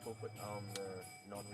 people put the non.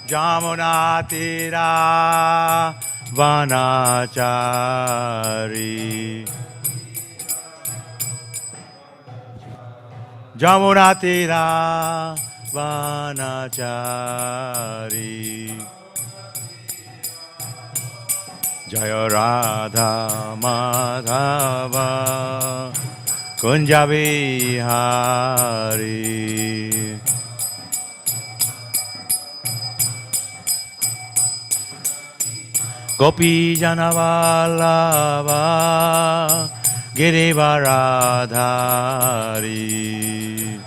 Jamuna Tira Vanachari. Jamuna Tira Vanachari. Jaya Radha Madhava Kunja Vihari. Gopi Janavallabha Girivaradhari.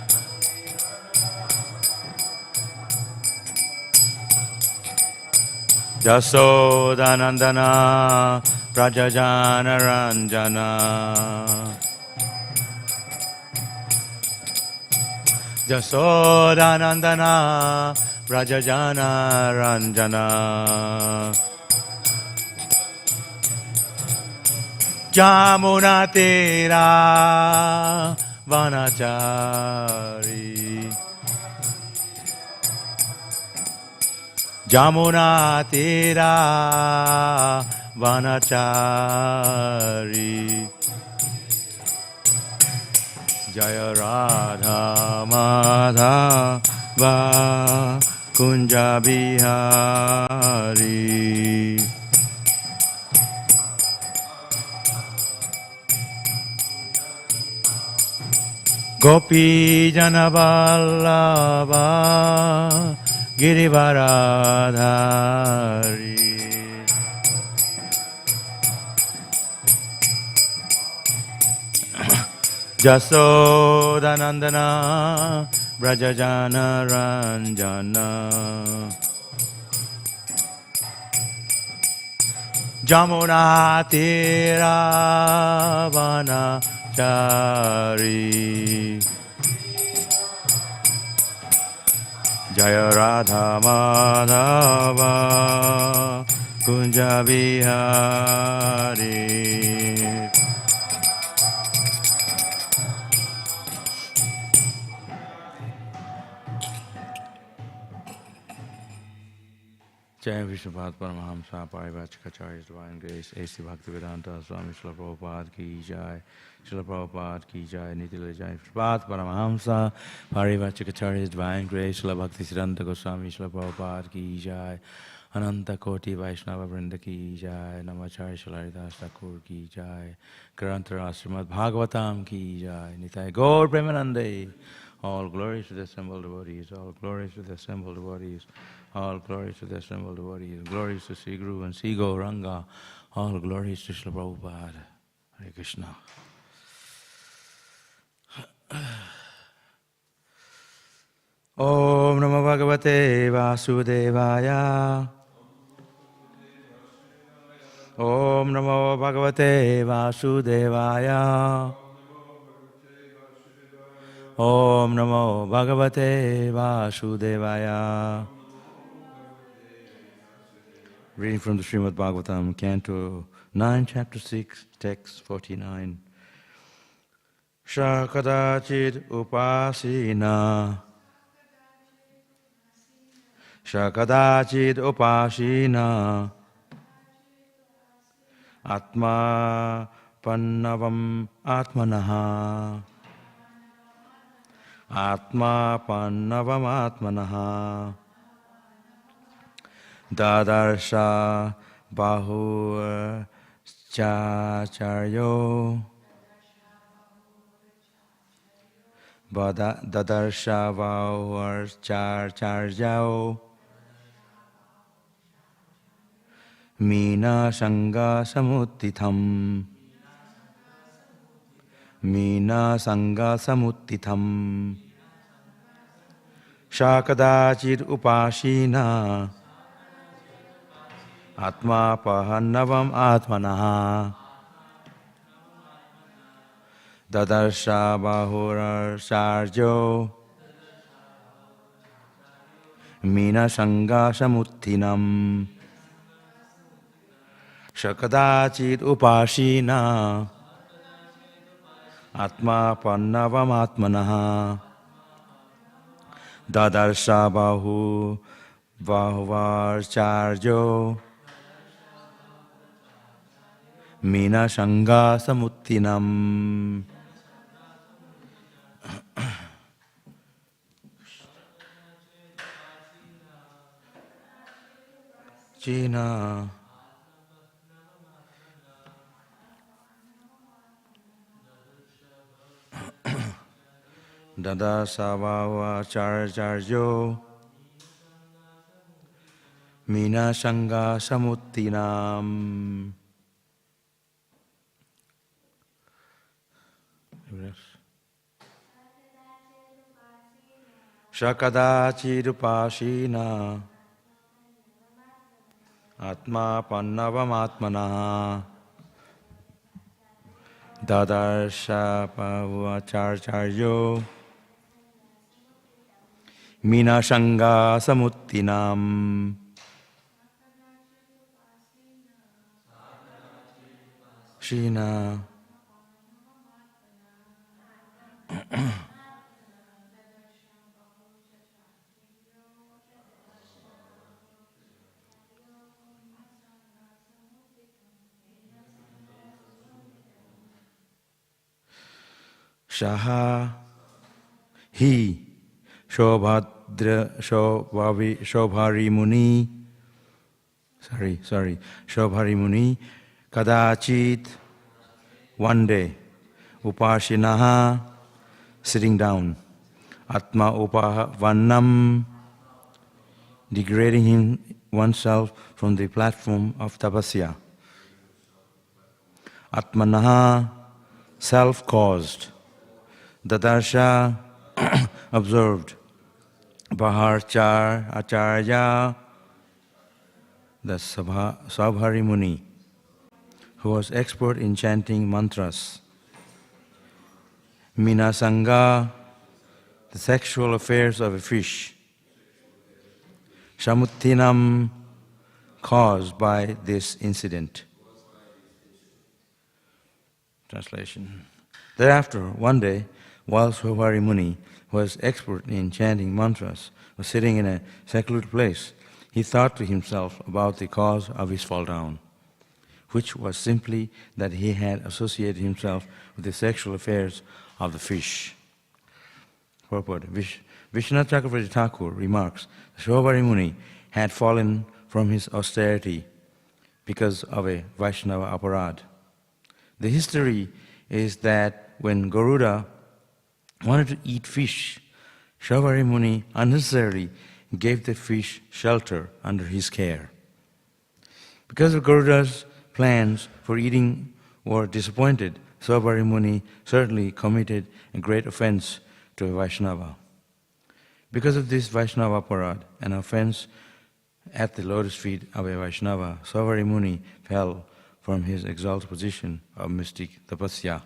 Jasodanandana Prajajana Ranjana. Jasodanandana Prajajana Ranjana. Jamuna Tira Vanachari. Jamuna Tira Vanachari. Jaya Radha Madhava Kunja Bihari. Gopi Janavallabha Girivaradhari. Jasodanandana Brajajana Ranjana. Jamuna Tira Vanachari. Jaya Radha Madhava Kunja Vihari. Jai Vishnupada Paramahamsa Parivachikacharya's Divine Grace A.C. Bhaktivedanta Swami Śrīmad Bhāgavatam Ki Jai Śrīmad Prabhupada Ki Jai Nitya Jai Vishnupada Paramahamsa Parivachikacharya's Divine Grace Śrīla Bhaktivedanta Goswami Śrīmad Prabhupada Ki Jai Ananta Koti Vaishnava Vrinda Ki Jai Namacharya Śrīla Haridas Thakur Ki Jai Grantara Śrīmad Bhāgavatam Ki Jai Nitai Gaur Premanande. All glories to the assembled devotees, all glories to the assembled devotees, all glories to the assembled devotees, glories to Sri Guru and Sri Gauranga, all glories to Srila Prabhupada. Hare Krishna. Om Namo Bhagavate Vasudevaya. Om Namo Bhagavate Vasudevaya. Om Namo Bhagavate Vasudevaya. Reading from the Śrīmad Bhāgavatam, Canto 9, Chapter 6, Text 49. Shakadachid upasina. Shakadachid upasina. Atma pannavam atmanaha. Atma pannavam atmanaha. Dadarsha bahu chacharyo. Dadarsha bahu chacharyo. Mina sangha samutitham. Mina sangha samutitham. Shakadachid upashina. Atma pahannavam atmanaha. Dadarsha bahur sarjo. Mina sangha samuthinam. Shakadachid upashina. Atma pannavam atmanaha. Dadarsha bahuvar charjo. Mina sangha samuthinam. China. Dasa Bhāgavatarjo. Mina sangha samuthinam. Shakadachidupashina. Atma pannavam atmanaha. Dadarsha Bhāgavatarjo. Mina sangha samuthinam. Shina. Shaha. He. Shobhari Muni. Shobhari Muni. Kadachit. One day. Upashinaha. Sitting down. Atma upavannam. Degrading oneself from the platform of tapasya. Atmanaha. Self-caused. Dadarsha. Observed. Bhāgavatarya, the Sabhari Muni, who was expert in chanting mantras. Minasanga, the sexual affairs of a fish. Samuthinam, caused by this incident. Translation. Thereafter, one day, while Sabhari Muni was expert in chanting mantras, was sitting in a secluded place, he thought to himself about the cause of his fall down, which was simply that he had associated himself with the sexual affairs of the fish. Purport. Vishwanath Chakravarti Thakur remarks, Sabhari Muni had fallen from his austerity because of a Vaishnava aparad. The history is that when Garuda wanted to eat fish, Sabhari Muni unnecessarily gave the fish shelter under his care. Because of Garuda's plans for eating were disappointed, Sabhari Muni certainly committed a great offense to a Vaishnava. Because of this Vaishnava aparad, an offense at the lotus feet of a Vaishnava, Savari Muni fell from his exalted position of mystic tapasya.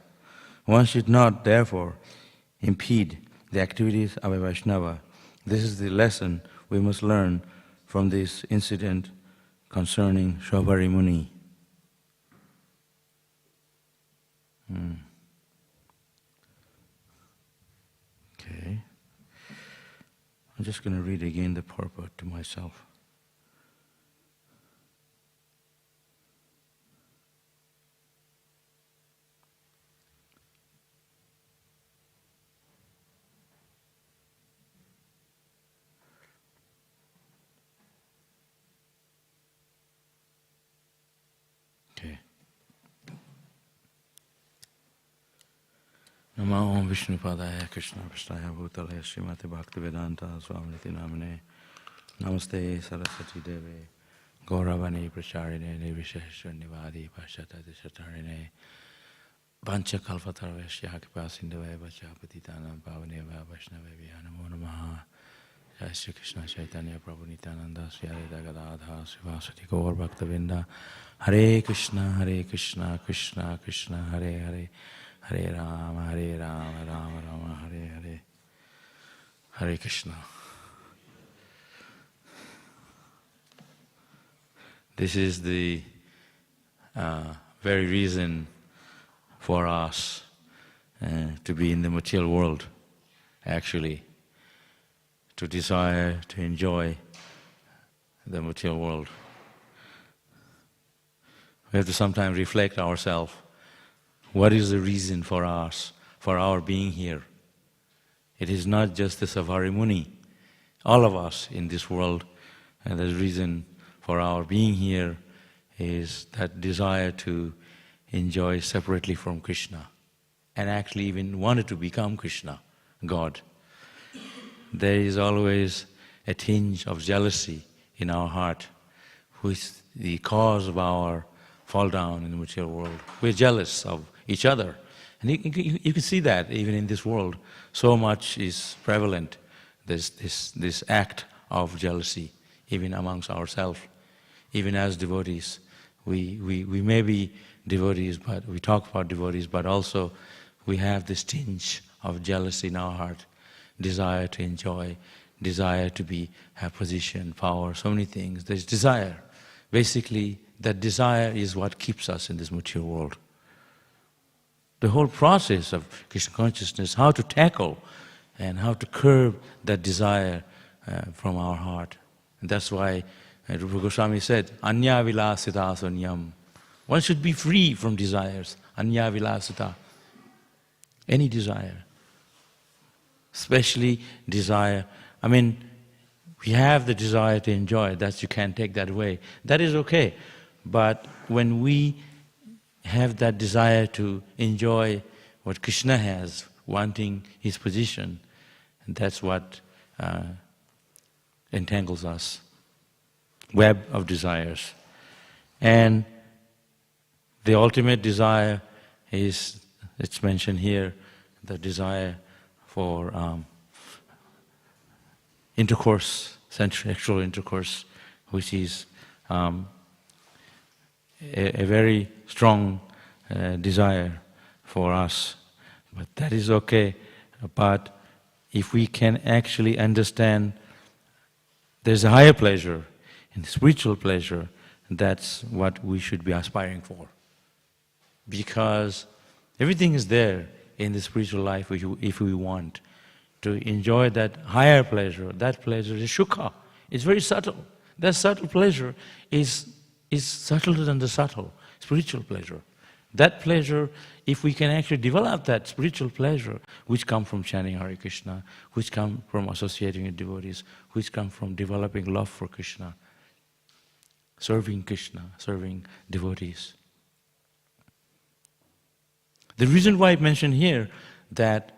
One should not, therefore, impede the activities of a Vaishnava. This is the lesson we must learn from this incident concerning Savari Muni. Okay. I'm just going to read again the purport to myself. Okay. Namo Om Vishnupadaya Krishna Prasthaya Bhutale Śrīmad Bhaktivedanta Swami Namane Namaste Saraswati Deve Gauravani Pracharine Nirvishesha Nivadi Pashata Shatarine Pancha Kalpatarveshya Kipasindave Vachapatitanam Pavaneva Vaishnavevya Namo Namaha Jai Shri Krishna Chaitanya Prabhu Nityananda Sri Advaita Gadadhara Srivasati Gaur Bhaktivedanta Hare Krishna Krishna Krishna Hare Hare Hare Rama Rama Rama Hare Hare Hare Krishna. This is the very reason for us to be in the material world, actually, to desire to enjoy the material world. We have to sometimes reflect ourselves. What is the reason for us, for our being here? It is not just the Savari Muni. All of us in this world, and the reason for our being here is that desire to enjoy separately from Krishna, and actually even wanted to become Krishna, God. There is always a tinge of jealousy in our heart, which is the cause of our fall down in the material world. We're jealous of each other. And you can see that even in this world. So much is prevalent, this act of jealousy, even amongst ourselves. Even as devotees, we may be devotees, but we talk about devotees, but also we have this tinge of jealousy in our heart, desire to enjoy, desire to have position, power, so many things. There's desire. Basically, that desire is what keeps us in this material world. The whole process of Krishna consciousness, how to tackle and how to curb that desire from our heart. And that's why Rupa Goswami said, Anya vilasita sunyam. One should be free from desires. Anya vilasita. Any desire. Especially desire. I mean, we have the desire to enjoy, that you can't take that away. That is okay. But when we have that desire to enjoy what Krishna has, wanting his position, and that's what entangles us. Web of desires. And the ultimate desire is, it's mentioned here, the desire for intercourse, sexual intercourse, which is a very strong desire for us. But that is okay. But if we can actually understand there's a higher pleasure, and spiritual pleasure, that's what we should be aspiring for. Because everything is there in the spiritual life if we want to enjoy that higher pleasure. That pleasure is sukha. It's very subtle. That subtle pleasure is subtler than the subtle, spiritual pleasure. That pleasure, if we can actually develop that spiritual pleasure, which comes from chanting Hare Krishna, which comes from associating with devotees, which comes from developing love for Krishna, serving Krishna, serving devotees. The reason why I mentioned here that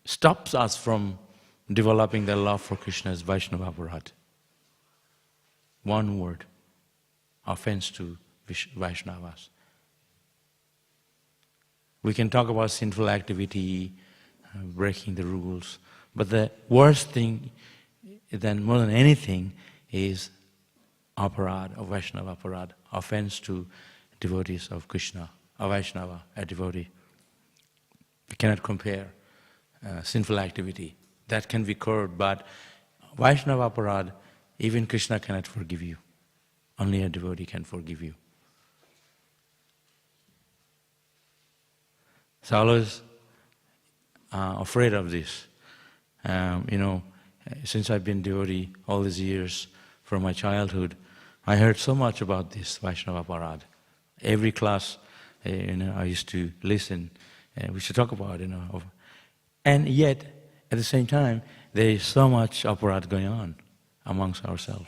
stops us from developing the love for Krishna is Vaishnava aparad. One word, offense to Vaishnavas. We can talk about sinful activity, breaking the rules. But the worst thing, more than anything, is aparad, or Vaishnava aparad, offense to devotees of Krishna, a Vaishnava, a devotee. We cannot compare sinful activity. That can be curbed, but Vaishnava aparad, even Krishna cannot forgive you. Only a devotee can forgive you. So I was afraid of this. Since I've been devotee all these years, from my childhood, I heard so much about this Vaishnava aparad. Every class, I used to listen. We used to talk about, and yet, at the same time, there is so much aparad going on amongst ourselves.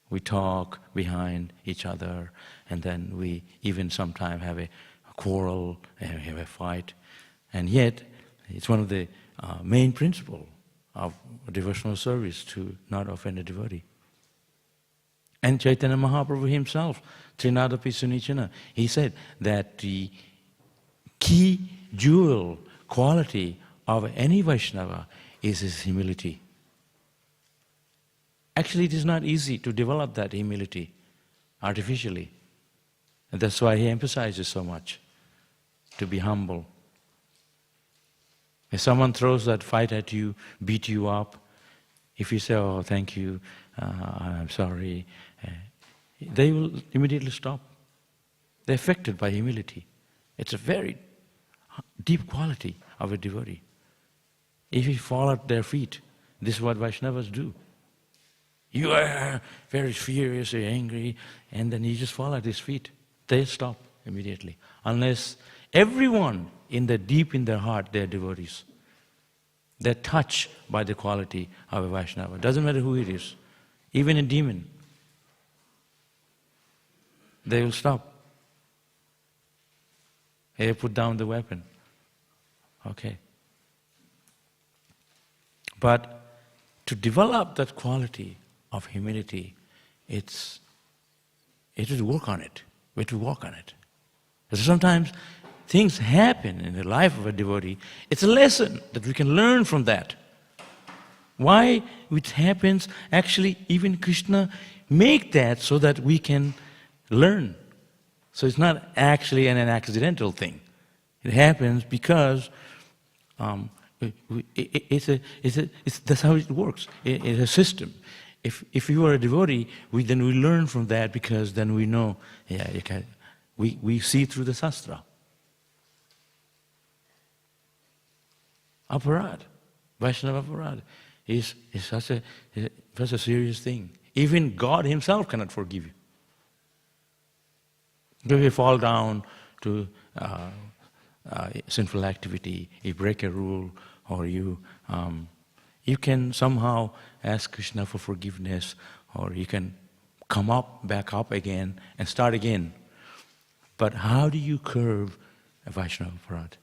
We talk behind each other, and then we even sometimes have a quarrel, and have a fight. And yet, it's one of the main principles of devotional service to not offend a devotee. And Chaitanya Mahaprabhu himself, Trinadapi Sunichana, he said that the key jewel quality of any Vaishnava is his humility. Actually, it is not easy to develop that humility artificially. And that's why he emphasizes so much, to be humble. If someone throws that fight at you, beat you up, if you say, "Oh, thank you, I'm sorry," they will immediately stop. They're affected by humility. It's a very deep quality of a devotee. If you fall at their feet, this is what Vaishnavas do. You are very furious or angry, and then you just fall at his feet. They stop immediately. Unless everyone deep in their heart, they're devotees. They're touched by the quality of a Vaishnava. Doesn't matter who it is. Even a demon, they will stop. Hey, put down the weapon. Okay. But to develop that quality of humility, it is work on it. We have to work on it. So sometimes things happen in the life of a devotee. It's a lesson that we can learn from that. Why it happens, actually even Krishna make that so that we can learn. So it's not actually an accidental thing. It happens because that's how it works. It's a system. If you are a devotee, then we learn from that, because then we know, we see through the Shastra. Aparad, Vaishnava aparad, is such a serious thing. Even God himself cannot forgive you. If you fall down to sinful activity, you break a rule, or you can somehow ask Krishna for forgiveness, or you can come back up again and start again. But how do you curb a Vaishnava aparad?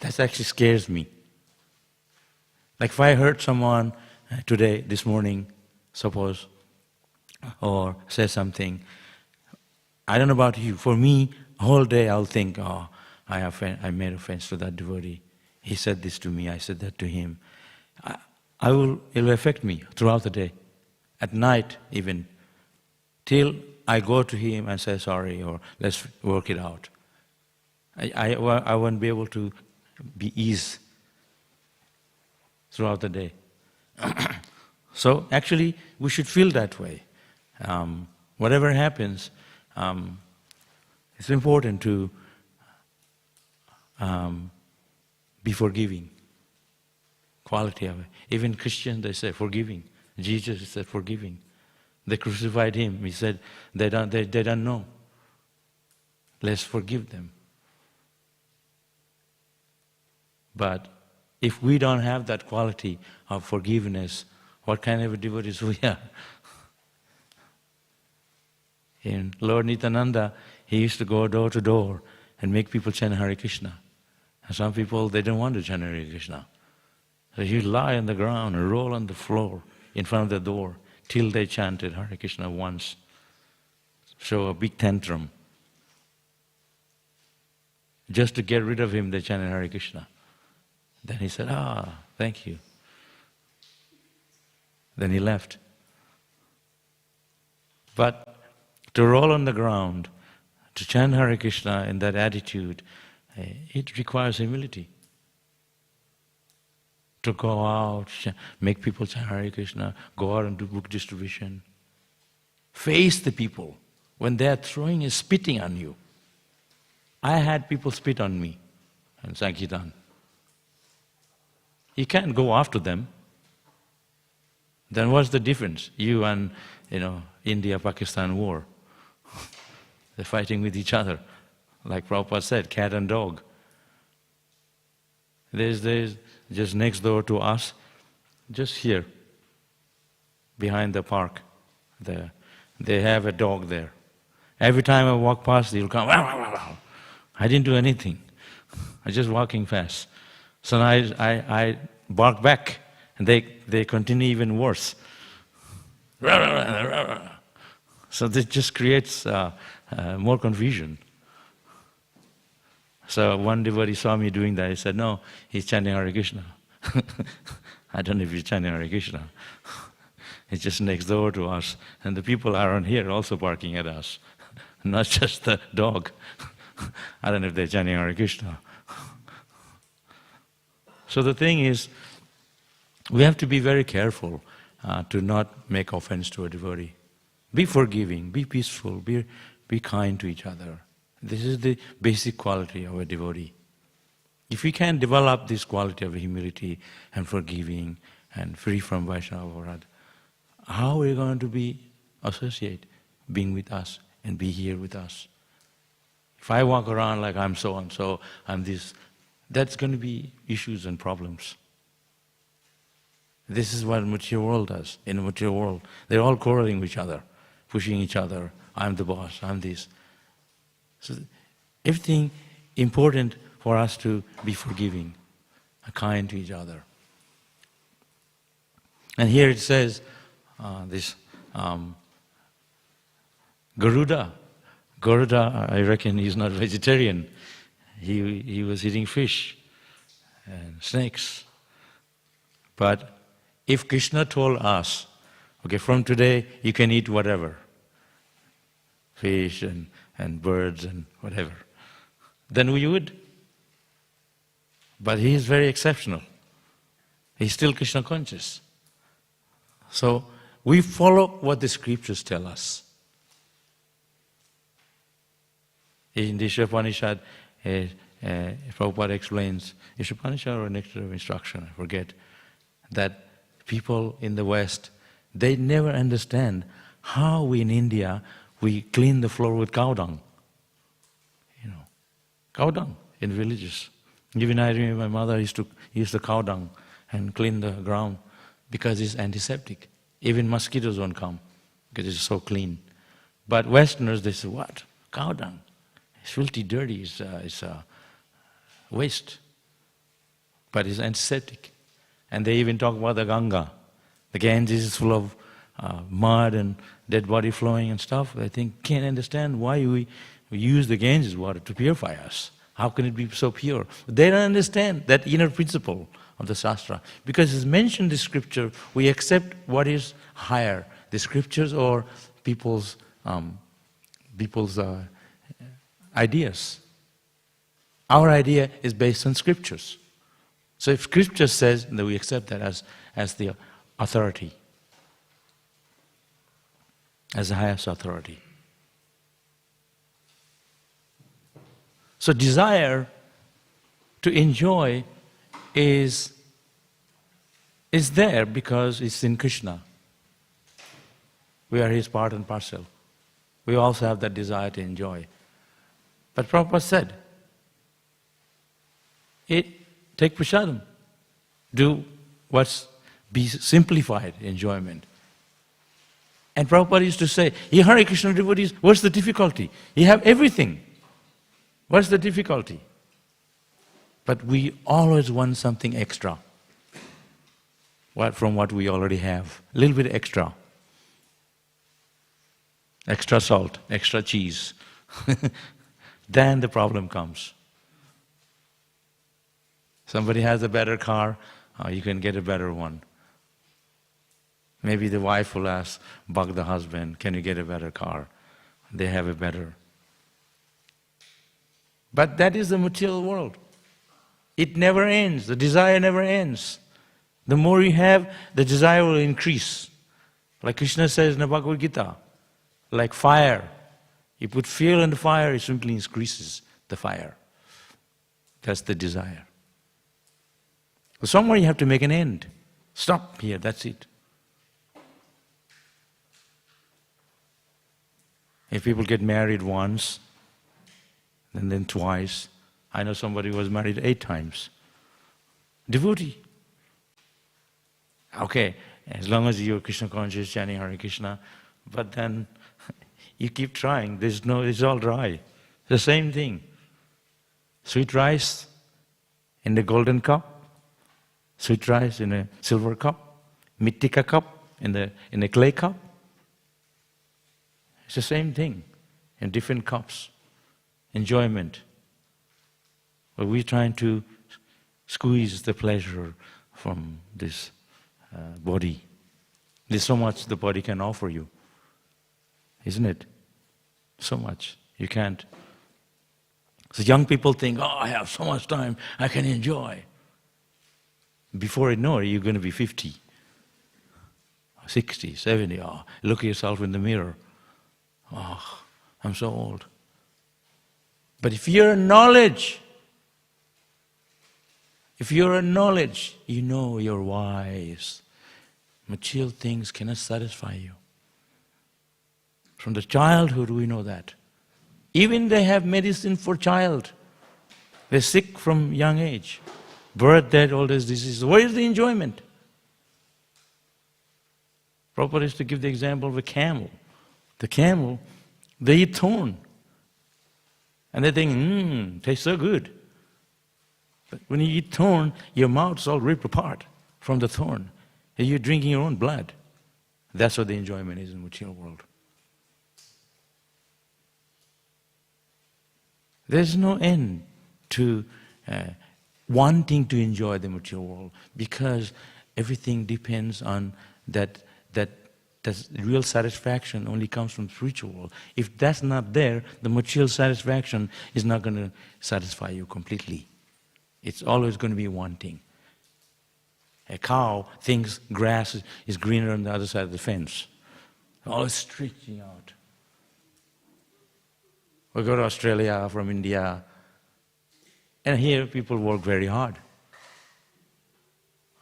That actually scares me. Like if I hurt someone today, this morning, suppose, or say something, I don't know about you, for me, the whole day I'll think, "Oh, I made offense to that devotee. He said this to me, I said that to him." It will affect me throughout the day, at night even, till I go to him and say sorry, or let's work it out. I won't be able to be ease throughout the day. So actually, we should feel that way. Whatever happens, it's important to be forgiving. Quality of it. Even Christians, they say forgiving. Jesus said forgiving. They crucified him. He said they don't know. Let's forgive them. But if we don't have that quality of forgiveness, what kind of devotees we are? In Lord Nityananda, he used to go door to door and make people chant Hare Krishna. And some people, they don't want to chant Hare Krishna. So he'd lie on the ground and roll on the floor in front of the door till they chanted Hare Krishna once. Show a big tantrum. Just to get rid of him, they chanted Hare Krishna. Then he said, thank you. Then he left. But to roll on the ground, to chant Hare Krishna in that attitude, it requires humility. To go out, make people chant Hare Krishna, go out and do book distribution. Face the people when they are throwing and spitting on you. I had people spit on me in Sankirtan. You can't go after them. Then what's the difference? You and, India-Pakistan war. They're fighting with each other. Like Prabhupada said, cat and dog. There's just next door to us, just here, behind the park, there. They have a dog there. Every time I walk past, he'll come, "Wow, wow, wow." I didn't do anything. I was just walking fast. So now I bark back, and they continue even worse. So this just creates more confusion. So one devotee saw me doing that. He said, "No, he's chanting Hare Krishna." I don't know if he's chanting Hare Krishna. It's just next door to us. And the people around here also barking at us. Not just the dog. I don't know if they're chanting Hare Krishna. So the thing is, we have to be very careful to not make offense to a devotee. Be forgiving, be peaceful, be kind to each other. This is the basic quality of a devotee. If we can develop this quality of humility and forgiving and free from Vaishnava, how are we going to associate being with us and be here with us? If I walk around like I'm so and so, I'm this, that's going to be issues and problems. This is what mature world does. In a mature world, they're all quarreling with each other, pushing each other. I'm the boss, I'm this. So everything important for us to be forgiving, kind to each other. And here it says, Garuda, I reckon he's not vegetarian. He was eating fish and snakes. But if Krishna told us, okay, from today you can eat whatever, fish and birds and whatever, then we would. But he is very exceptional. He's still Krishna conscious. So we follow what the scriptures tell us. In the Upanishad, Prabhupada explains, is Upanishad or Nectar of Instruction, I forget, that people in the West, they never understand how we in India, we clean the floor with cow dung. Cow dung in villages. Even I remember my mother used to use the cow dung and clean the ground because it's antiseptic. Even mosquitoes won't come because it's so clean. But Westerners, they say, what? Cow dung? It's filthy, dirty, it's waste. But it's antiseptic. And they even talk about the Ganga. The Ganges is full of mud and dead body flowing and stuff. I think can't understand why we use the Ganges water to purify us. How can it be so pure? They don't understand that inner principle of the Shastra. Because it's mentioned in the scripture, we accept what is higher, the scriptures or people's ideas. Our idea is based on scriptures. So if scripture says, then we accept that as the authority, as the highest authority. So desire to enjoy is there because it's in Krishna. We are his part and parcel. We also have that desire to enjoy. But Prabhupada said, take prasadam. Do be simplified enjoyment. And Prabhupada used to say, you Hare Krishna devotees, what's the difficulty? You have everything. What's the difficulty? But we always want something extra from what we already have. A little bit extra. Extra salt, extra cheese. Then the problem comes. Somebody has a better car, you can get a better one. Maybe the wife will bug the husband, can you get a better car? They have a better. But that is the material world. It never ends, the desire never ends. The more you have, the desire will increase. Like Krishna says in the Bhagavad Gita, like fire. You put fuel in the fire, it simply increases the fire. That's the desire. But somewhere you have to make an end. Stop here, that's it. If people get married once, and then twice, I know somebody who was married 8 times. Devotee. Okay, as long as you're Krishna conscious, chanting Hare Krishna, but then you keep trying, it's all dry. The same thing. Sweet rice in the golden cup, sweet rice in a silver cup, mittika cup in a clay cup. It's the same thing in different cups. Enjoyment. But we're trying to squeeze the pleasure from this body. There's so much the body can offer you, isn't it? So much. You can't. So young people think, oh, I have so much time, I can enjoy. Before you know it, you're going to be 50, 60, 70. Oh, look at yourself in the mirror. Oh, I'm so old. But if you're in knowledge, you know you're wise. Material things cannot satisfy you. From the childhood we know that. Even they have medicine for child. They're sick from young age. Birth, death, all these diseases. Where is the enjoyment? Prabhupada is to give the example of a camel. The camel, they eat thorn. And they think, tastes so good. But when you eat thorn, your mouth's all ripped apart from the thorn. And you're drinking your own blood. That's what the enjoyment is in the material world. There's no end to wanting to enjoy the material world, because everything depends on that real satisfaction only comes from spiritual world. If that's not there, the material satisfaction is not going to satisfy you completely. It's always going to be wanting. A cow thinks grass is greener on the other side of the fence. Always stretching out. We go to Australia from India, and here people work very hard.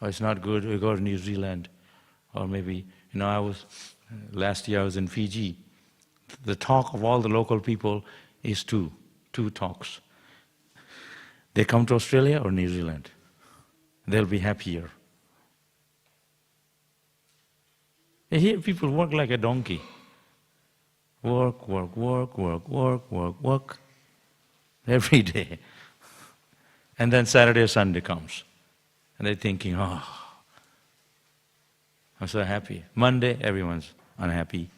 Oh, it's not good, we go to New Zealand, or maybe, last year I was in Fiji. The talk of all the local people is two talks. They come to Australia or New Zealand. They'll be happier. And here people work like a donkey. Work, work, work, work, work, work, work. Every day. And then Saturday or Sunday comes. And they're thinking, oh, I'm so happy. Monday, everyone's unhappy.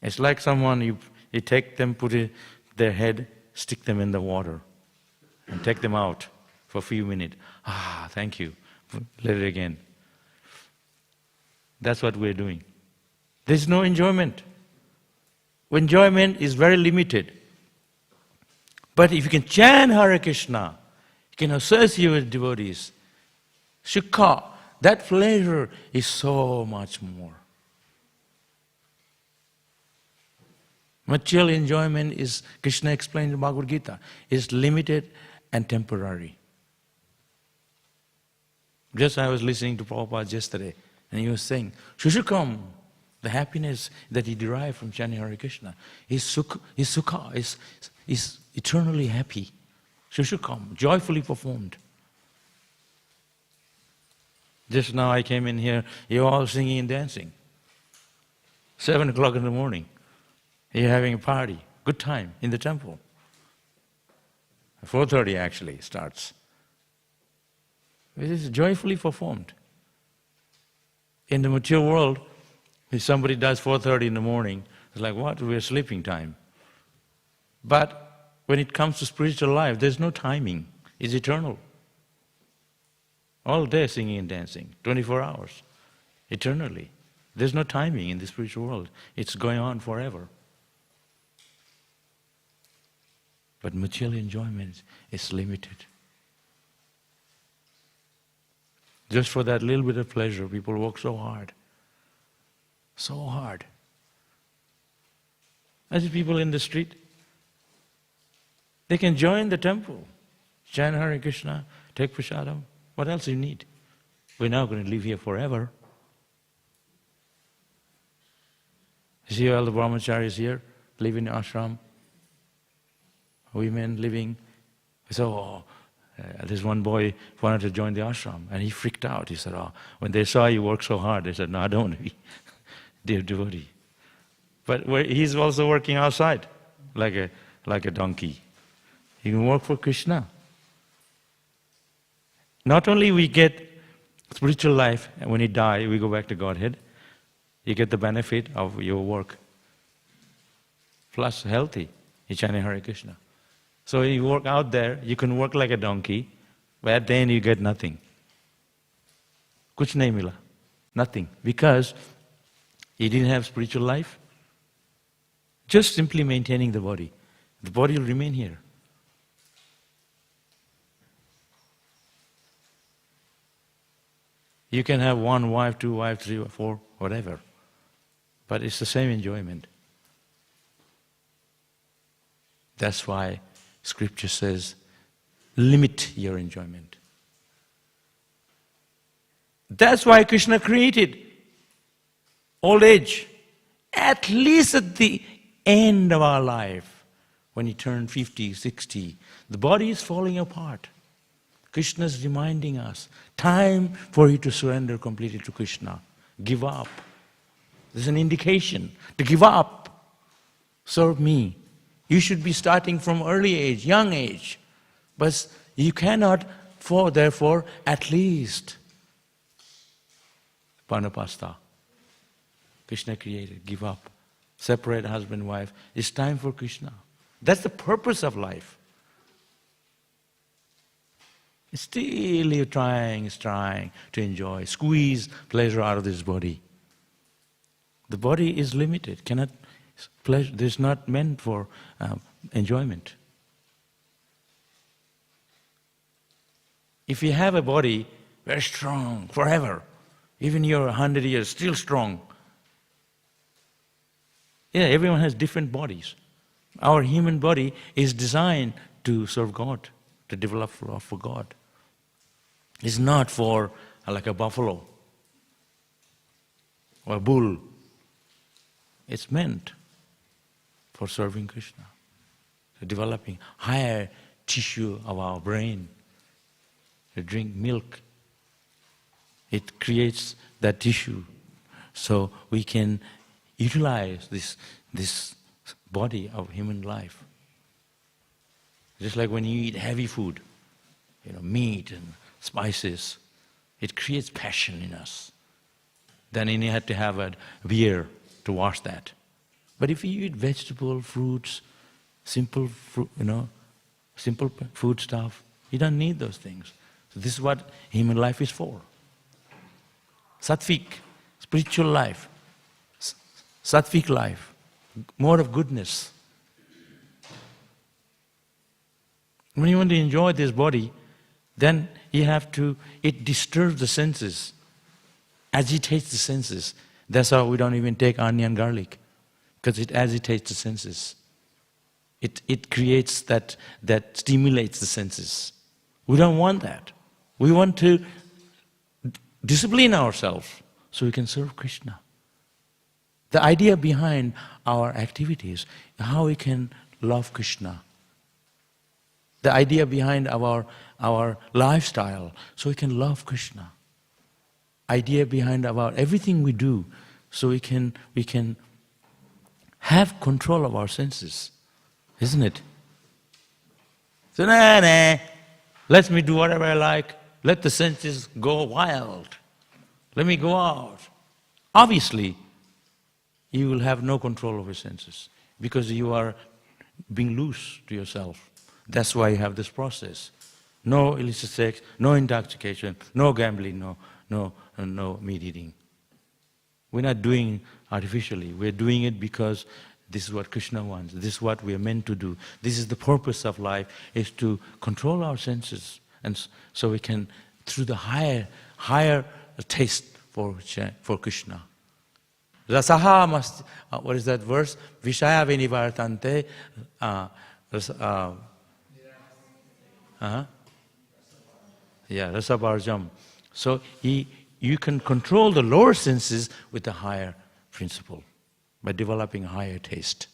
It's like someone, you take them, their head, stick them in the water, and take them out for a few minutes. Ah, thank you. Let it again. That's what we're doing. There's no enjoyment. Enjoyment is very limited. But if you can chant Hare Krishna, you can associate with devotees, Sukha, that pleasure is so much more. Material enjoyment is, Krishna explained in Bhagavad Gita, is limited and temporary. Just I was listening to Prabhupada yesterday, and he was saying, Shushukam, the happiness that he derived from chanting Hare Krishna, is sukha, is eternally happy. Shushukam, joyfully performed. Just now I came in here, you're all singing and dancing. 7 o'clock in the morning, you're having a party, good time in the temple. 4:30 actually starts. It is joyfully performed. In the mature world, if somebody does 4:30 in the morning, it's like, what? We're sleeping time. But when it comes to spiritual life, there's no timing. is eternal. All day singing and dancing, 24 hours, eternally. There's no timing in the spiritual world. It's going on forever. But material enjoyment is limited. Just for that little bit of pleasure, people work so hard. So hard. As if people in the street, they can join the temple, chant Hare Krishna, take prasadam. What else do you need? We're not going to live here forever. You see all the brahmacharis here, live in ashram, women living. So, there's one boy wanted to join the ashram, and he freaked out. He said, when they saw you work so hard, they said, no, I don't want to be dear devotee. But he's also working outside, like a donkey. He can work for Krishna. Not only we get spiritual life, and when you die, we go back to Godhead, you get the benefit of your work. Plus healthy, you chant Hare Krishna. So you work out there, you can work like a donkey, but at the end you get nothing. Kuch nahi mila. Nothing. Because you didn't have spiritual life. Just simply maintaining the body. The body will remain here. You can have one wife, two wives, three or four, whatever. But it's the same enjoyment. That's why Scripture says, limit your enjoyment. That's why Krishna created old age. At least at the end of our life, when you turn 50, 60, the body is falling apart. Krishna is reminding us, time for you to surrender completely to Krishna. Give up. There's an indication to give up. Serve me. You should be starting from early age, young age. But you cannot, therefore, at least Panapasta. Krishna created, give up. Separate husband, wife. It's time for Krishna. That's the purpose of life. Still you're trying to enjoy, squeeze pleasure out of this body. The body is limited, pleasure is not meant for enjoyment. If you have a body very strong, forever, even you're 100 years, still strong. Yeah, everyone has different bodies. Our human body is designed to serve God, to develop love for God. It's not for like a buffalo or a bull. It's meant for serving Krishna, for developing higher tissue of our brain. To drink milk, it creates that tissue so we can utilize this body of human life. Just like when you eat heavy food, meat and spices, it creates passion in us. Then you have to have a beer to wash that. But if you eat vegetable, fruits, simple food stuff, you don't need those things. So this is what human life is for. Sattvic, spiritual life, sattvic life, more of goodness. When you want to enjoy this body, then it disturbs the senses, agitates the senses. That's how we don't even take onion garlic, because it agitates the senses. It creates that stimulates the senses. We don't want that. We want to discipline ourselves so we can serve Krishna. The idea behind our activities, how we can love Krishna. The idea behind our lifestyle, so we can love Krishna. Idea behind everything we do, so we can have control of our senses, isn't it? So let me do whatever I like. Let the senses go wild. Let me go out. Obviously, you will have no control of your senses because you are being loose to yourself. That's why you have this process. No illicit sex, no intoxication, no gambling, no meat eating. We're not doing artificially. We're doing it because this is what Krishna wants. This is what we are meant to do. This is the purpose of life, is to control our senses, and so we can, through the higher taste for Krishna. Rasaha must, what is that verse? Vishaya vinivartante. Rasabarjam. So you can control the lower senses with the higher principle by developing a higher taste.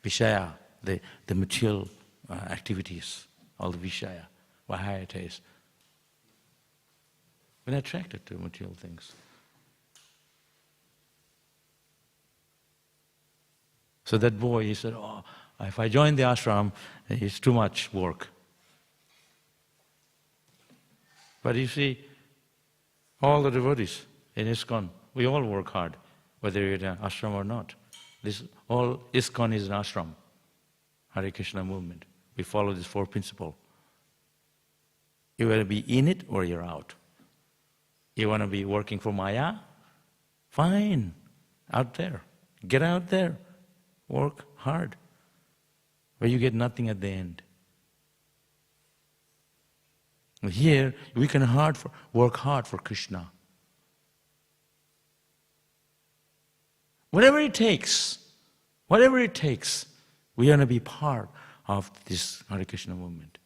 Vishaya, the material activities, all the Vishaya, by higher taste. We're not attracted to material things. So that boy, he said, oh, if I join the ashram, it's too much work. But you see, all the devotees in ISKCON, we all work hard, whether you're in an ashram or not. All ISKCON is an ashram, Hare Krishna movement. We follow this 4 principles. You want to be in it or you're out. You want to be working for Maya? Fine, out there. Get out there. Work hard, but you get nothing at the end. Here, we can work hard for Krishna. Whatever it takes, we want to be part of this Hare Krishna movement.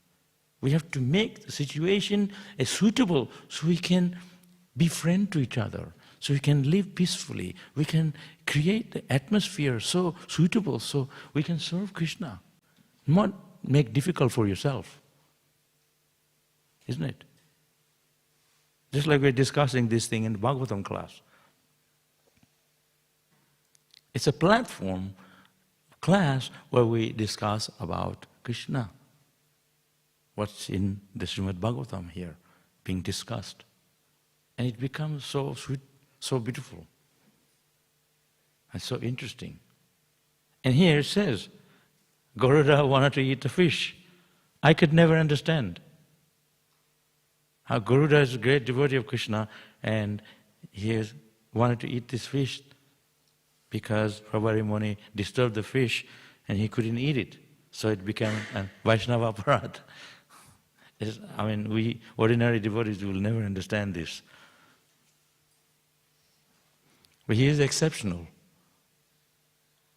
We have to make the situation suitable so we can be friends to each other, so we can live peacefully. We can create the atmosphere so suitable so we can serve Krishna. Not make difficult for yourself. Isn't it? Just like we're discussing this thing in the Bhagavatam class. It's a platform, class, where we discuss about Krishna. What's in the Śrīmad Bhāgavatam here being discussed. And it becomes so sweet, so beautiful, and so interesting. And here it says, Garuda wanted to eat the fish. I could never understand how Garuda is a great devotee of Krishna and he wanted to eat this fish because Prabhupada Muni disturbed the fish and he couldn't eat it. So it became a Vaishnava aparad. We ordinary devotees will never understand this. But he is exceptional.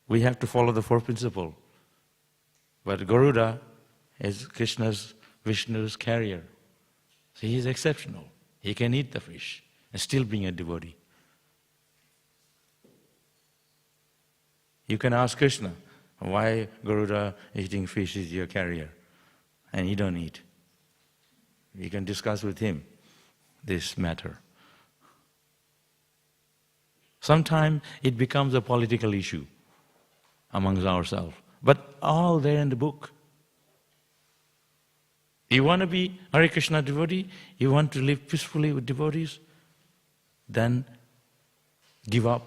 We have to follow the 4 principles. But Garuda is Vishnu's carrier. So he is exceptional. He can eat the fish and still being a devotee. You can ask Krishna, why Garuda eating fish is your carrier and he don't eat. You can discuss with him this matter. Sometimes it becomes a political issue amongst ourselves, but all there in the book. You want to be Hare Krishna devotee, you want to live peacefully with devotees, then give up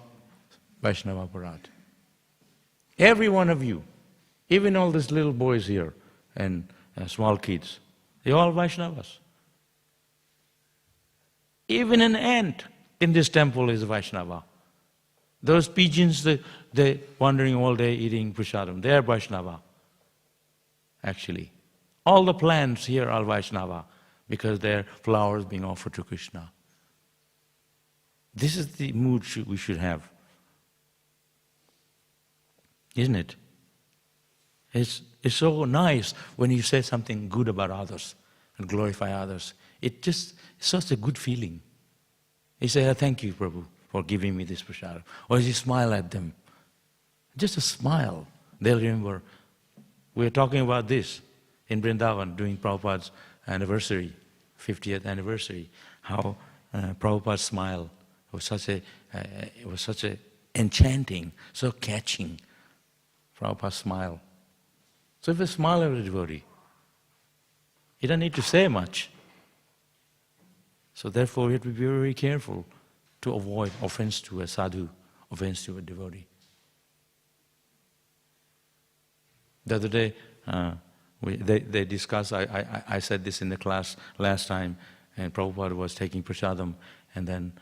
Vaishnava aparad. Every one of you, even all these little boys here and small kids, they're all Vaishnavas. Even an ant in this temple is a Vaishnava. Those pigeons, they're wandering all day eating prasadam, they are Vaishnava, actually. All the plants here are Vaishnava because they're flowers being offered to Krishna. This is the mood we should have. Isn't it? It's so nice when you say something good about others and glorify others. It's such a good feeling. You say, thank you, Prabhu, for giving me this prasadam. Or you smile at them. Just a smile. They'll remember. We were talking about this in Vrindavan during Prabhupada's anniversary, 50th anniversary, how Prabhupada's smile was such a enchanting, so catching. Prabhupada's smile. So if you smile at a devotee, you don't need to say much. So therefore, we have to be very careful to avoid offense to a sadhu, offense to a devotee. The other day, They discuss, I said this in the class last time, and Prabhupada was taking prasadam, and then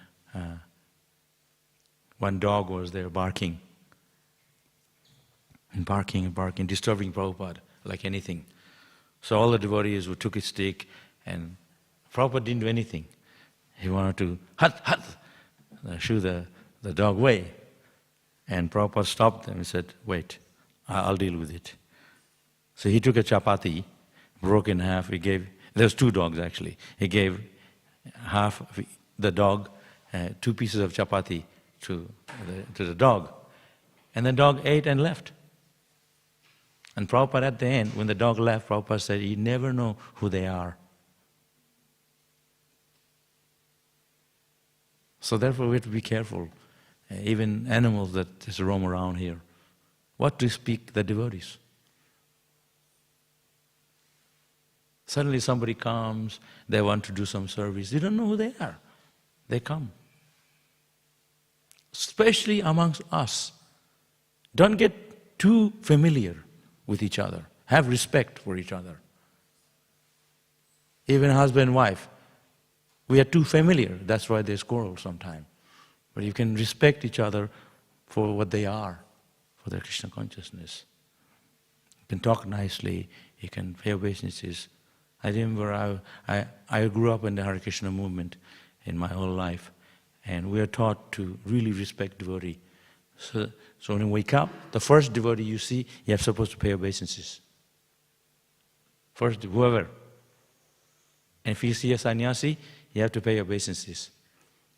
one dog was there barking, and barking, disturbing Prabhupada like anything. So all the devotees who took his stick, and Prabhupada didn't do anything. He wanted to shoo the dog away. And Prabhupada stopped them and said, wait, I'll deal with it. So he took a chapati, broke in half. There was 2 dogs actually. He gave half of the dog, 2 pieces of chapati to the dog. And the dog ate and left. And Prabhupada at the end, when the dog left, Prabhupada said, you never know who they are. So therefore we have to be careful. Even animals that just roam around here. What to speak the devotees? Suddenly somebody comes, they want to do some service. You don't know who they are. They come. Especially amongst us. Don't get too familiar with each other. Have respect for each other. Even husband and wife. We are too familiar. That's why they quarrel sometimes. But you can respect each other for what they are, for their Krishna consciousness. You can talk nicely, you can pay obeisances. I remember I grew up in the Hare Krishna movement in my whole life, and we are taught to really respect devotee. So when you wake up, the first devotee you see, you are supposed to pay obeisances. First, whoever. And if you see a sannyasi, you have to pay obeisances.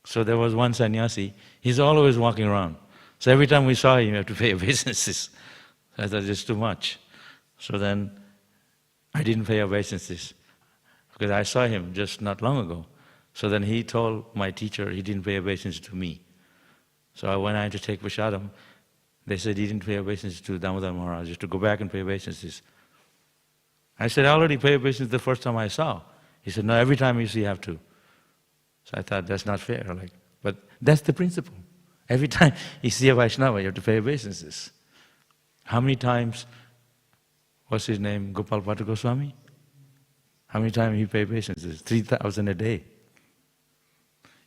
So there was one sannyasi, he's always walking around. So every time we saw him, you have to pay obeisances. I thought it's too much. So then I didn't pay obeisances because I saw him just not long ago. So then he told my teacher he didn't pay obeisances to me. So when I had to take prasadam, they said he didn't pay obeisances to Damodar Maharaj, just to go back and pay obeisances. I said, I already paid obeisances the first time I saw. He said, no, every time you see you have to. So I thought, that's not fair. But that's the principle. Every time you see a Vaishnava, you have to pay obeisances. How many times, what's his name, Gopal Bhatta Goswami? How many times he paid obeisances? 3,000 a day.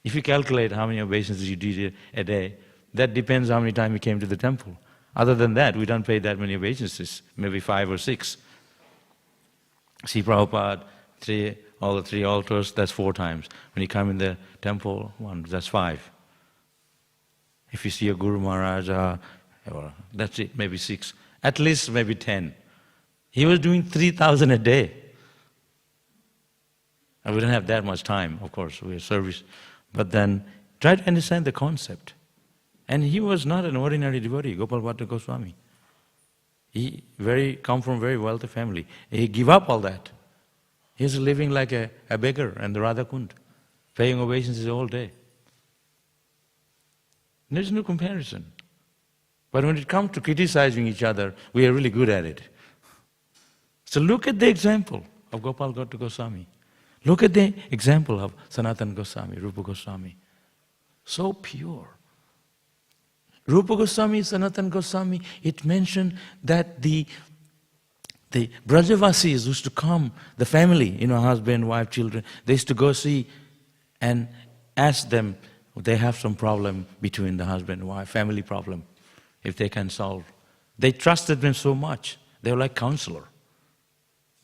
If you calculate how many obeisances you did a day, that depends how many times you came to the temple. Other than that, we don't pay that many obeisances, maybe 5 or 6. See Prabhupada, all the 3 altars, that's 4 times. When you come in the temple, 1, that's 5. If you see a Guru Maharaja, that's it, maybe 6. At least maybe 10. He was doing 3,000 a day. And we don't have that much time, of course, we have service. But then, try to understand the concept. And he was not an ordinary devotee, Gopal Bhatta Goswami. He come from a very wealthy family. He gave up all that. He's living like a beggar in the Radha Kund, paying obeisances all day. There's no comparison. But when it comes to criticizing each other, we are really good at it. So look at the example of Gopal Bhatta Goswami. Look at the example of Sanatana Goswami, Rupa Goswami. So pure. Rupa Goswami, Sanatana Goswami, it mentioned that the Brajavasis used to come, the family, husband, wife, children, they used to go see and ask them, they have some problem between the husband and wife, family problem, if they can solve. They trusted them so much, they were like counselor.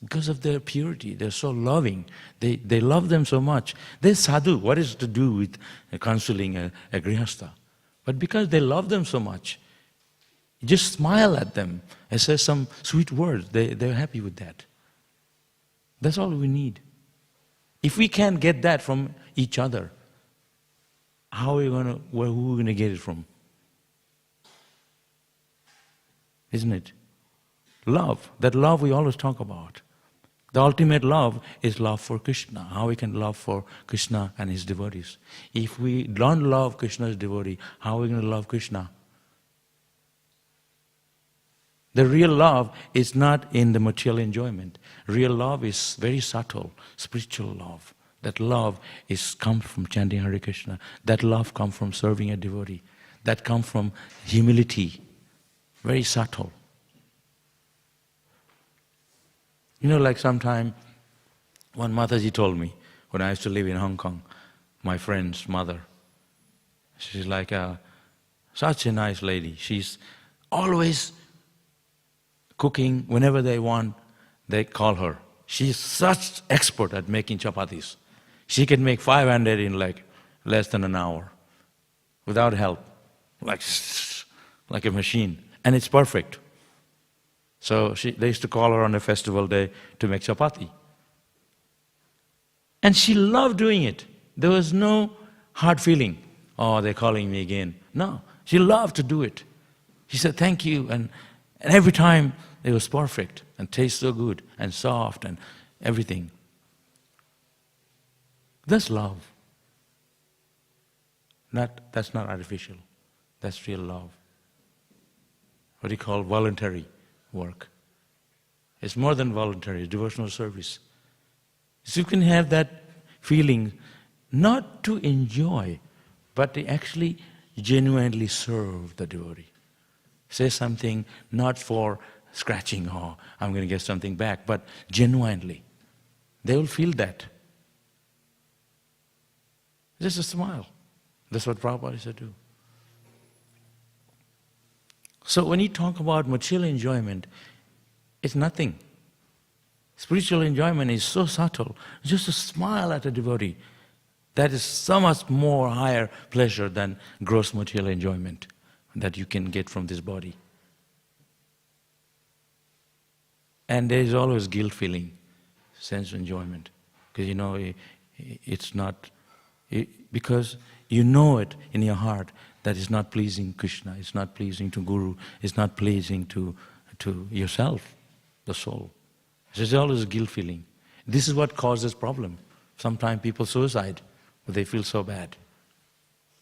Because of their purity, they're so loving, they love them so much. They're sadhu, what is to do with counseling a grihastha? But because they love them so much, just smile at them and say some sweet words, they're happy with that. That's all we need. If we can't get that from each other, who are we going to get it from? Isn't it? Love, that love we always talk about. The ultimate love is love for Krishna, how we can love for Krishna and his devotees. If we don't love Krishna's devotee, how are we going to love Krishna? The real love is not in the material enjoyment. Real love is very subtle, spiritual love. That love comes from chanting Hare Krishna. That love comes from serving a devotee. That comes from humility, very subtle. You know, like sometime, one Mataji told me, when I used to live in Hong Kong, my friend's mother, she's like such a nice lady. She's always cooking. Whenever they want, they call her. She's such expert at making chapatis. She can make 500 in like less than an hour, without help, like a machine, and it's perfect. So they used to call her on a festival day to make chapati. And she loved doing it. There was no hard feeling, oh, they're calling me again. No, she loved to do it. She said, thank you, and every time it was perfect, and tastes so good, and soft, and everything. That's love. That's not artificial. That's real love. What you call voluntary work. It's more than voluntary, it's devotional service. So you can have that feeling not to enjoy, but to actually genuinely serve the devotee. Say something not for scratching, oh, I'm going to get something back, but genuinely. They will feel that. Just a smile. That's what Prabhupada used to do. So when you talk about material enjoyment, it's nothing. Spiritual enjoyment is so subtle. Just a smile at a devotee, that is so much more higher pleasure than gross material enjoyment that you can get from this body. And there is always guilt feeling, sense of enjoyment. Because you know, it's not, because you know it in your heart that it's not pleasing Krishna, it's not pleasing to Guru, it's not pleasing to yourself, the soul. So there's always a guilt feeling. This is what causes problem. Sometimes people suicide, but they feel so bad.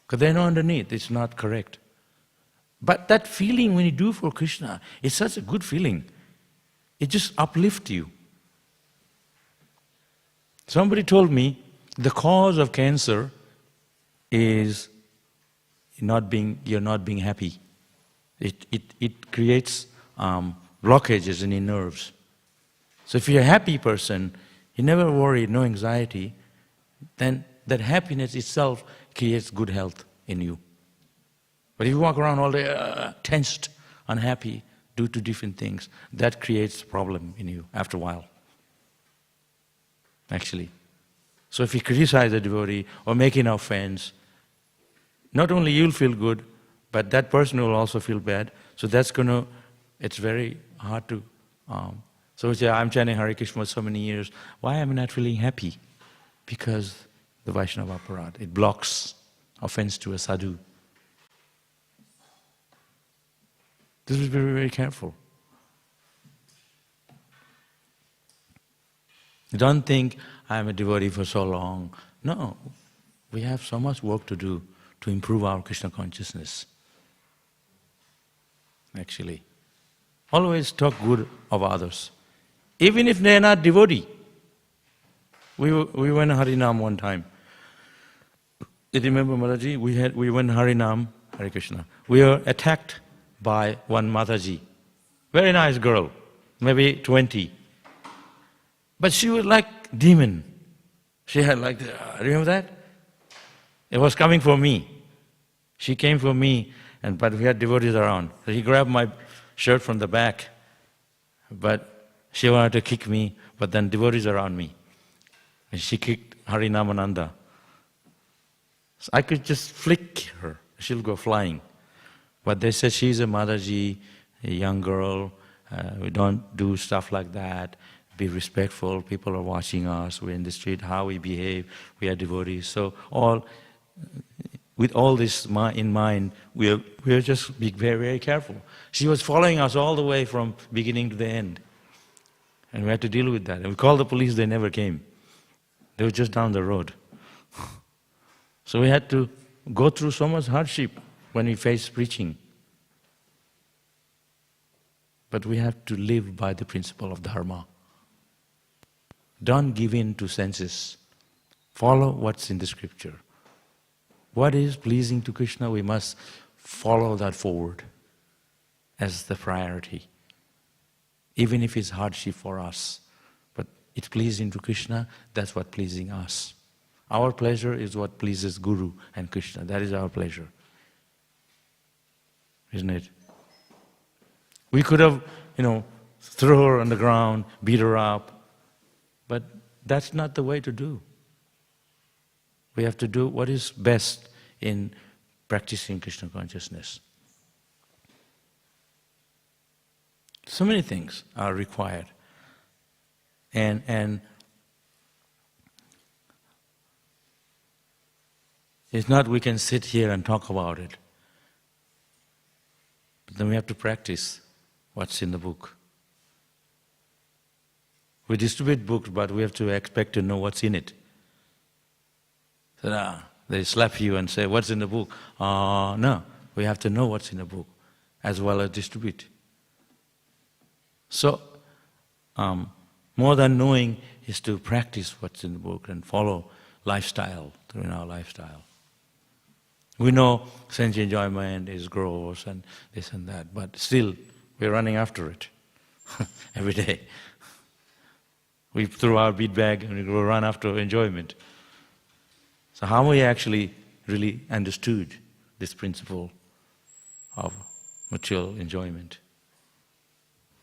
Because they know underneath it's not correct. But that feeling when you do for Krishna, it's such a good feeling. It just uplifts you. Somebody told me the cause of cancer is you're not being happy. It creates blockages in your nerves. So if you're a happy person, you never worry, no anxiety, then that happiness itself creates good health in you. But if you walk around all day tensed, unhappy, due to different things, that creates problem in you after a while, actually. So if you criticize the devotee or make an offense, not only you'll feel good, but that person will also feel bad. So it's very hard to, so we say, I'm chanting Hare Krishna for so many years, why am I not feeling happy? Because the Vaishnava aparat, it blocks offense to a sadhu. This is very, very careful. Don't think, I'm a devotee for so long. No, we have so much work to do to improve our Krishna consciousness, actually. Always talk good of others, even if they are not devotee. We went Harinam one time. You remember, Mataji? We went Harinam, Hare Krishna. We were attacked by one Mataji, very nice girl, maybe 20. But she was like demon. She had like, remember that? It was coming for me. She came for me, but we had devotees around. So he grabbed my shirt from the back, but she wanted to kick me, but then devotees around me. And she kicked Harinamananda. So I could just flick her, she'll go flying. But they said she's a Mataji, a young girl, we don't do stuff like that, be respectful, people are watching us, we're in the street, how we behave, we are devotees. So with all this in mind, we're just being very, very careful. She was following us all the way from beginning to the end. And we had to deal with that. And we called the police, they never came. They were just down the road. So we had to go through so much hardship when we face preaching. But we have to live by the principle of dharma. Don't give in to senses. Follow what's in the scripture. What is pleasing to Krishna, we must follow that forward as the priority. Even if it's hardship for us, it's pleasing to Krishna, that's what pleasing us. Our pleasure is what pleases Guru and Krishna. That is our pleasure. Isn't it? We could have, throw her on the ground, beat her up, but that's not the way to do. We have to do what is best in practicing Krishna consciousness. So many things are required. And it's not we can sit here and talk about it. But then we have to practice what's in the book. We distribute books, but we have to expect to know what's in it. So, they slap you and say, what's in the book? No, we have to know what's in the book as well as distribute. So, more than knowing is to practice what's in the book and follow lifestyle, through our lifestyle. We know sense enjoyment is gross and this and that, but still we're running after it every day. We throw our bead bag and we go run after enjoyment. So how we actually really understood this principle of mutual enjoyment?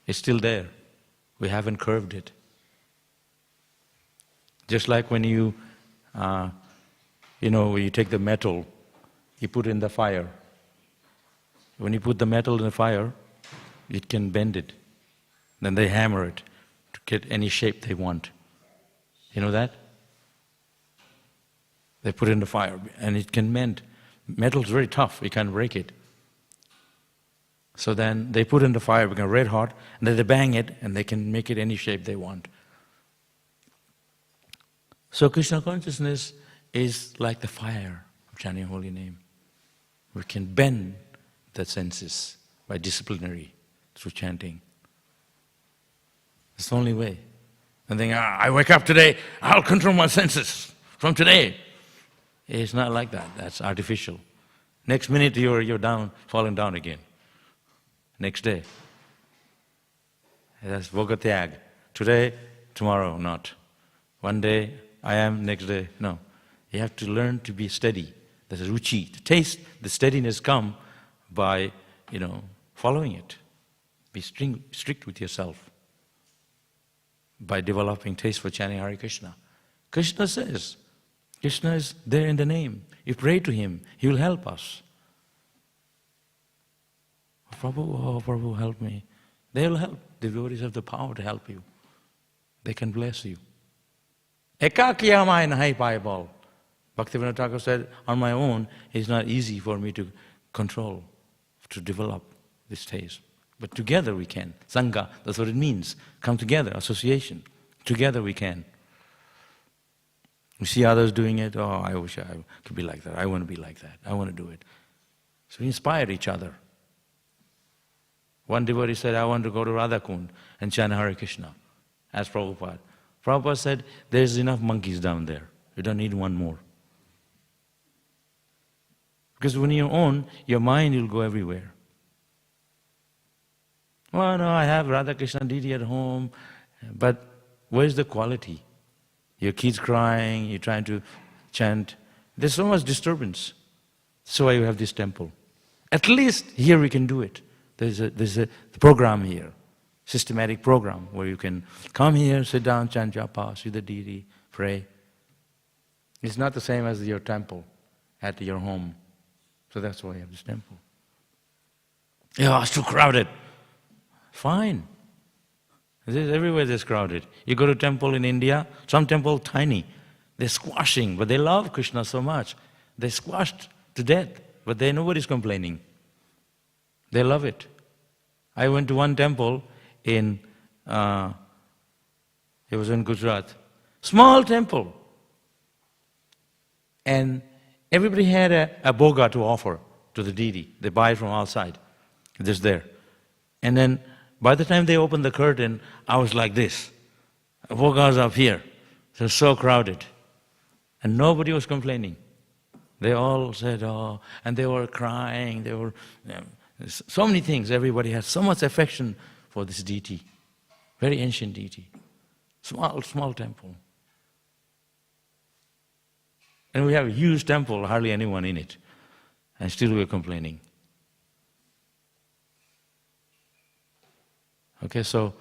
It's still there. We haven't curved it. Just like when you take the metal, you put it in the fire. When you put the metal in the fire, it can bend it. Then they hammer it to get any shape they want. You know that? They put it in the fire and it can mend. Metal's very tough, you can't break it. So then they put it in the fire, become red hot, and then they bang it and they can make it any shape they want. So Krishna consciousness is like the fire of chanting holy name. We can bend the senses by disciplinary, through chanting. It's the only way. And then, I wake up today, I'll control my senses from today. It's not like that, that's artificial. Next minute you're down, falling down again. Next day. That's Vogatyag. Today, tomorrow not. One day I am, next day no. You have to learn to be steady. There's a ruchi. The taste, the steadiness come by, following it. Be strict with yourself. By developing taste for chanting Hare Krishna. Krishna says, Krishna is there in the name. You pray to Him, He will help us. Prabhu, help me. They will help. The devotees have the power to help you. They can bless you. Ekakiyamai nahai paibal. Bhaktivedanta said, on my own, it's not easy for me to control, to develop this taste. But together we can. Sangha, that's what it means. Come together, association. Together we can. We see others doing it, I wish I could be like that. I want to be like that. I want to do it. So we inspire each other. One devotee said, I want to go to Radhakund and chant Hare Krishna. Asked Prabhupada. Prabhupada said, there's enough monkeys down there. You don't need one more. Because when you're on, your mind will go everywhere. Well, no, I have Radha Krishna deity at home, but where's the quality? Your kids crying, you're trying to chant. There's so much disturbance. That's why you have this temple. At least here we can do it. There's a program here, systematic program, where you can come here, sit down, chant japa, see the deity, pray. It's not the same as your temple at your home. So that's why you have this temple. Yeah, it's too crowded. Fine. Everywhere there's crowded. You go to temple in India, some temple tiny. They're squashing, but they love Krishna so much. They're squashed to death, but nobody's complaining. They love it. I went to one temple it was in Gujarat. Small temple. And everybody had a bhoga to offer to the deity. They buy it from outside. Just there. And then by the time they opened the curtain, I was like this. Bhoga's up here. It was so crowded. And nobody was complaining. They all said, oh, and they were crying. They were, so many things. Everybody has so much affection for this deity. Very ancient deity. Small temple. And we have a huge temple, hardly anyone in it. And still we're complaining. Okay, so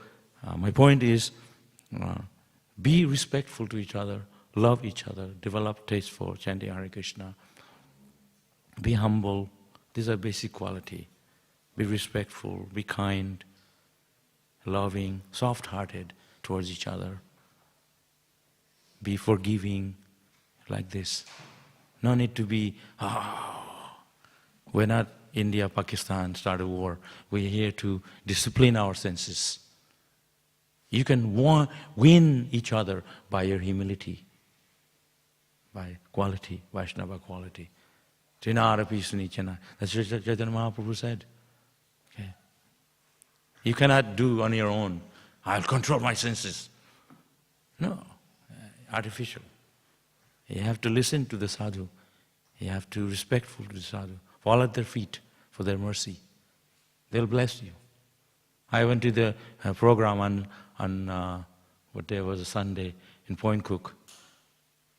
my point is, be respectful to each other, love each other, develop taste for chanting Hare Krishna, be humble. These are basic quality. Be respectful, be kind, loving, soft-hearted towards each other. Be forgiving, like this. No need to be, we're not India, Pakistan, start a war. We're here to discipline our senses. You can win each other by your humility, by quality, Vaishnava quality. That's what Chaitanya Mahaprabhu said. Okay. You cannot do on your own. I'll control my senses. No, artificial. You have to listen to the sadhu. You have to be respectful to the sadhu. Fall at their feet for their mercy. They'll bless you. I went to the program on what day was a Sunday in Point Cook.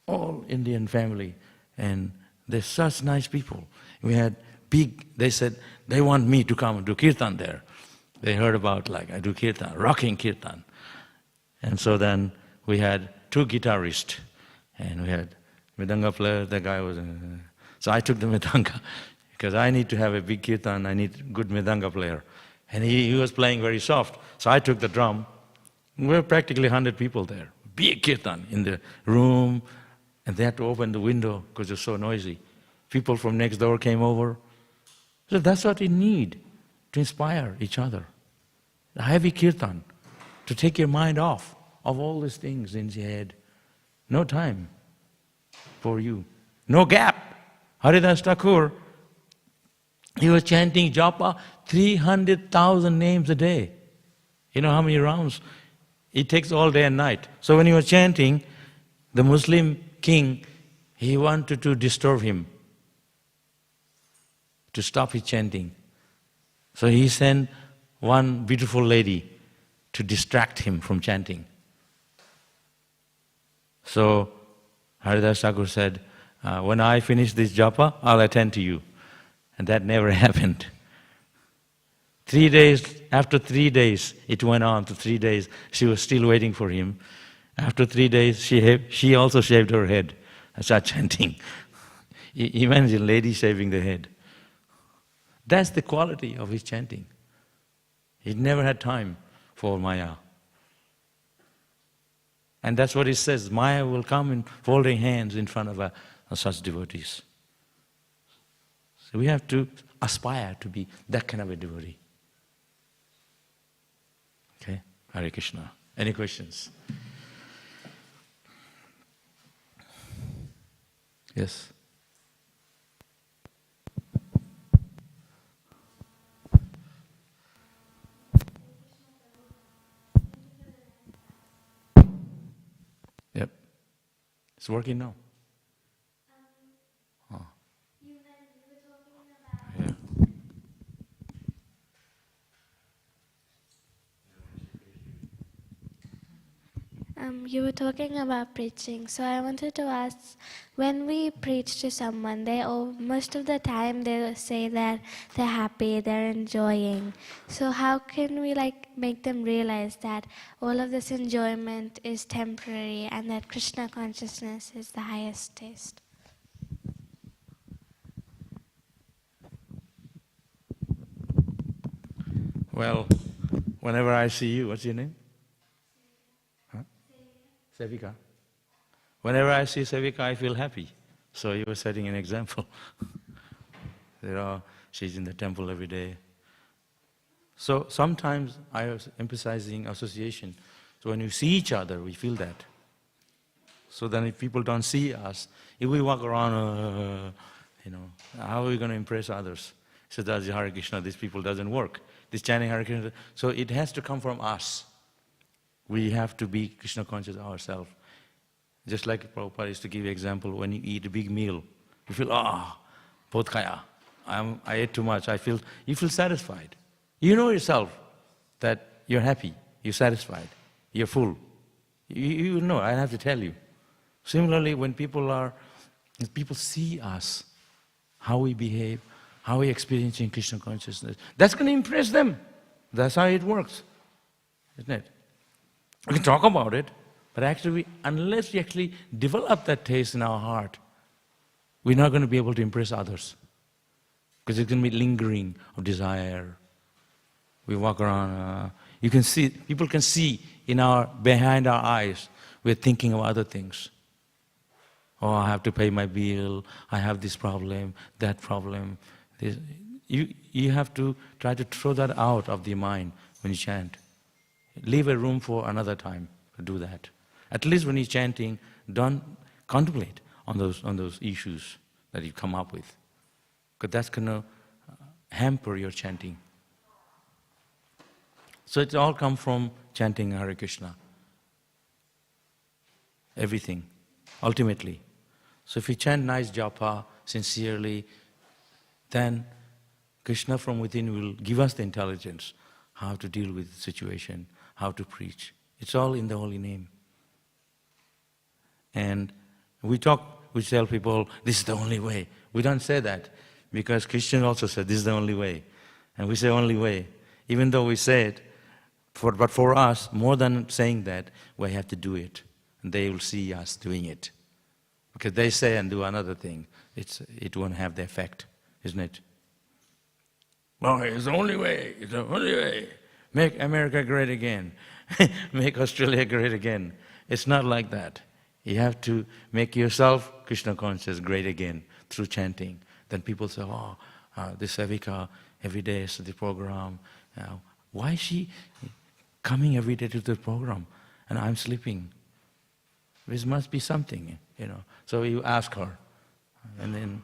All Indian family, and they're such nice people. We had they said they want me to come and do kirtan there. They heard about I do kirtan, rocking kirtan. And so then we had 2 guitarists, and we had Mridanga player, the guy was... so I took the Mridanga, because I need to have a big kirtan, I need a good Mridanga player. And he was playing very soft, so I took the drum. We were practically 100 people there, big kirtan in the room, and they had to open the window because it was so noisy. People from next door came over. So that's what we need, to inspire each other. A heavy kirtan, to take your mind off of all these things in your head. No time for you. No gap. Haridas Thakur, he was chanting japa 300,000 names a day. You know how many rounds? It takes all day and night. So when he was chanting, the Muslim king, he wanted to disturb him, to stop his chanting. So he sent one beautiful lady to distract him from chanting. So Haridas Thakur said, when I finish this japa, I'll attend to you. And that never happened. 3 days, after 3 days, it went on to 3 days, she was still waiting for him. After 3 days, she also shaved her head and started chanting. Imagine a lady shaving the head. That's the quality of his chanting. He never had time for Maya. And that's what he says, Maya will come in folding hands in front of such devotees. So we have to aspire to be that kind of a devotee. Okay, Hare Krishna. Any questions? Yes? Yep. It's working now. Yeah. You were talking about preaching, so I wanted to ask, when we preach to someone, most of the time they say that they're happy, they're enjoying. So how can we make them realize that all of this enjoyment is temporary and that Krishna consciousness is the highest taste? Well, whenever I see you, what's your name? Huh? Sevika. Whenever I see Sevika, I feel happy. So you were setting an example. She's in the temple every day. So sometimes I was emphasizing association. So when you see each other, we feel that. So then if people don't see us, if we walk around, how are we going to impress others? So that's Hare Krishna, these people doesn't work. This chanting Hare Krishna, so it has to come from us. We have to be Krishna conscious ourselves. Just like Prabhupada used to give you example, when you eat a big meal, you feel, bahut khaya, I ate too much, you feel satisfied. You know yourself that you're happy, you're satisfied, you're full. You know, I have to tell you. Similarly, when people see us, how we behave, how we experience in Krishna consciousness, that's going to impress them. That's how it works, isn't it? We can talk about it, but actually, unless we actually develop that taste in our heart, we're not going to be able to impress others. Because it's going to be lingering of desire. We walk around, you can see, people can see behind our eyes, we're thinking of other things. Oh, I have to pay my bill, I have this problem, that problem. You have to try to throw that out of the mind when you chant. Leave a room for another time to do that. At least when you're chanting, don't contemplate on those issues that you come up with. Because that's going to hamper your chanting. So it all comes from chanting Hare Krishna. Everything, ultimately. So if you chant nice japa sincerely, then Krishna from within will give us the intelligence how to deal with the situation, how to preach. It's all in the holy name. And we tell people, this is the only way. We don't say that, because Krishna also said, this is the only way. And we say only way. Even though we say it, but for us, more than saying that, we have to do it. And they will see us doing it. Because they say and do another thing, it won't have the effect, isn't it? Oh, it's the only way, it's the only way. Make America great again. Make Australia great again. It's not like that. You have to make yourself Krishna conscious great again through chanting. Then people say, oh, this Sevika every day is the program. Why is she coming every day to the program and I'm sleeping? There must be something, you know. So you ask her, and then,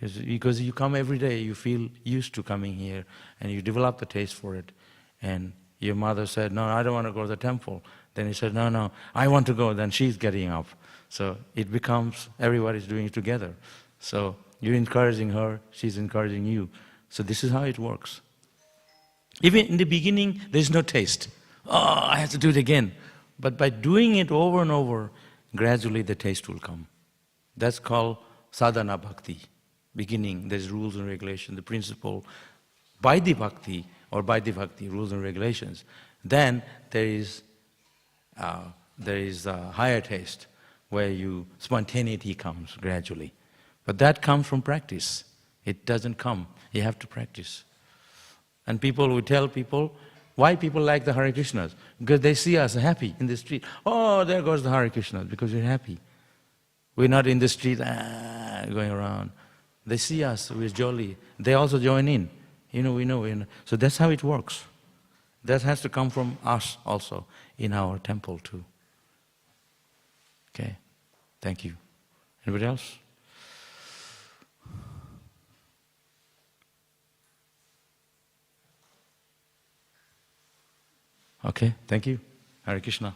because you come every day, you feel used to coming here, and you develop the taste for it. And your mother said, no, I don't want to go to the temple. Then you said, no, I want to go. Then she's getting up. So it becomes, everybody's doing it together. So you're encouraging her, she's encouraging you. So this is how it works. Even in the beginning, there's no taste. Oh, I have to do it again. But by doing it over and over, gradually the taste will come. That's called sadhana bhakti. Beginning, there's rules and regulations, the principle. By the bhakti, rules and regulations, then there is a higher taste where spontaneity comes gradually. But that comes from practice. It doesn't come. You have to practice. And people will tell people, why people like the Hare Krishnas? Because they see us happy in the street. Oh, there goes the Hare Krishnas, because we're happy. We're not in the street going around. They see us, we're jolly. They also join in. We know. So that's how it works. That has to come from us also in our temple too. Okay, thank you. Anybody else? Okay, thank you. Hare Krishna.